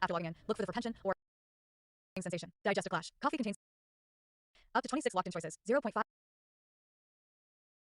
After logging in, look for the for pension or sensation. Digestive clash. Coffee contains up to 26 locked-in choices. 0.5.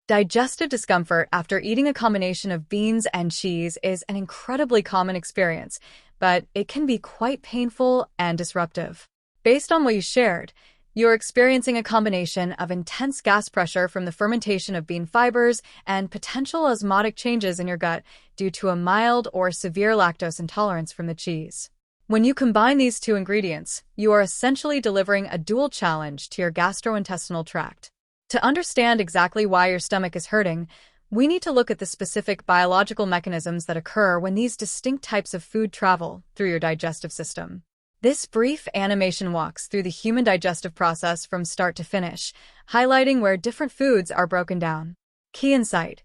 Digestive discomfort after eating a combination of beans and cheese is an incredibly common experience, but it can be quite painful and disruptive. Based on what you shared, you're experiencing a combination of intense gas pressure from the fermentation of bean fibers and potential osmotic changes in your gut due to a mild or severe lactose intolerance from the cheese. When you combine these two ingredients, you are essentially delivering a dual challenge to your gastrointestinal tract. To understand exactly why your stomach is hurting, we need to look at the specific biological mechanisms that occur when these distinct types of food travel through your digestive system. This brief animation walks through the human digestive process from start to finish, highlighting where different foods are broken down. Key insight: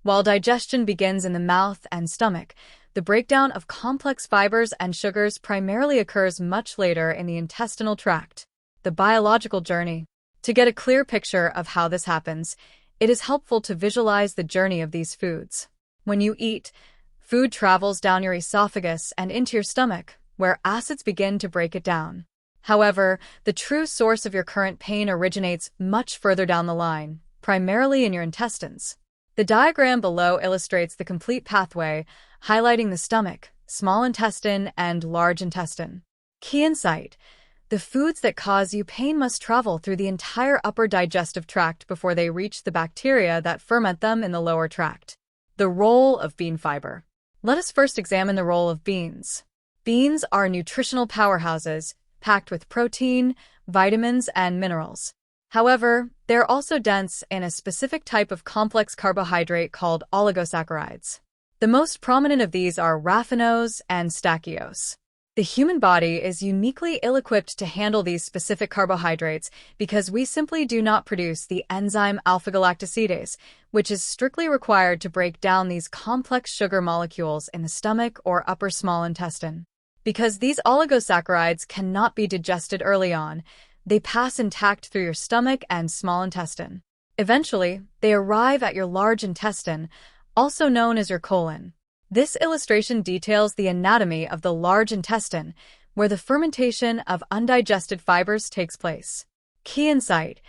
while digestion begins in the mouth and stomach, the breakdown of complex fibers and sugars primarily occurs much later in the intestinal tract. The biological journey. To get a clear picture of how this happens, it is helpful to visualize the journey of these foods. When you eat, food travels down your esophagus and into your stomach, where acids begin to break it down. However, the true source of your current pain originates much further down the line, primarily in your intestines. The diagram below illustrates the complete pathway, highlighting the stomach, small intestine, and large intestine. Key insight: the foods that cause you pain must travel through the entire upper digestive tract before they reach the bacteria that ferment them in the lower tract. The role of bean fiber. Let us first examine the role of beans. Beans are nutritional powerhouses, packed with protein, vitamins, and minerals. However, they're also dense in a specific type of complex carbohydrate called oligosaccharides. The most prominent of these are raffinose and stachyose. The human body is uniquely ill-equipped to handle these specific carbohydrates because we simply do not produce the enzyme alpha-galactosidase, which is strictly required to break down these complex sugar molecules in the stomach or upper small intestine. Because these oligosaccharides cannot be digested early on, they pass intact through your stomach and small intestine. Eventually, they arrive at your large intestine, also known as your colon. This illustration details the anatomy of the large intestine, where the fermentation of undigested fibers takes place. Key insight: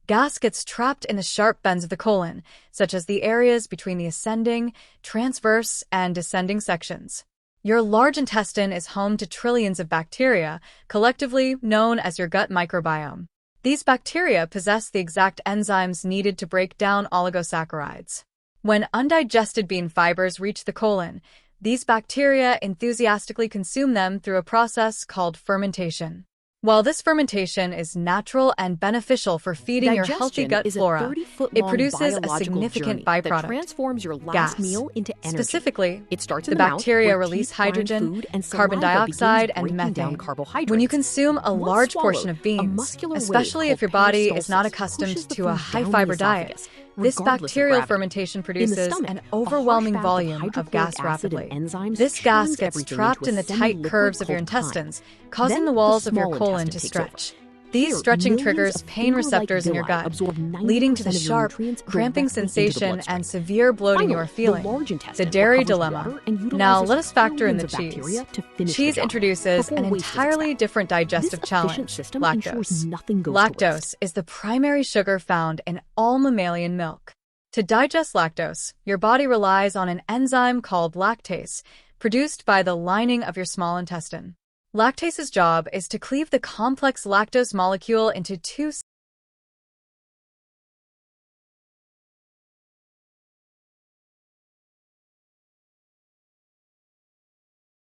gas gets trapped in the sharp bends of the colon, such as the areas between the ascending, transverse, and descending sections. Your large intestine is home to trillions of bacteria, collectively known as your gut microbiome. These bacteria possess the exact enzymes needed to break down oligosaccharides. When undigested bean fibers reach the colon, these bacteria enthusiastically consume them through a process called fermentation. While this fermentation is natural and beneficial for feeding your healthy gut flora, it produces a significant byproduct, transforms your last gas. meal into energy. Specifically, It starts the in the mouth, bacteria where release teeth grind hydrogen, food and carbon saliva dioxide, begins and breaking down methane. carbohydrates. When you consume a Once large swallowed, portion of a beans, muscular wave especially if called your body is not peristalsis accustomed pushes the to a food down the high-fiber diet, esophagus, this regardless of bacterial gravity. fermentation In the produces stomach, an a overwhelming harsh bath volume of hydrochloric gas acid rapidly. and enzymes This gas turns gets everything trapped into in a the tight semi-liquid curves of your called chyme. intestines, causing Then the walls of your small colon to intestine takes over. stretch. Here, These stretching millions triggers of pain finger-like receptors in your villi gut, absorb leading to the 90% of your sharp, nutrients cramping directly into the sensation bloodstream. and severe bloating you Finally, are feeling. the large The intestine dairy recovers dilemma. water and Now utilizes let us factor in the trillions of cheese. bacteria to finish the Cheese job introduces before an waste is entirely expelled. different digestive This challenge: efficient system lactose. ensures nothing goes to waste. Lactose is the primary sugar found in all mammalian milk. To digest lactose, your body relies on an enzyme called lactase, produced by the lining of your small intestine. Lactase's job is to cleave the complex lactose molecule into two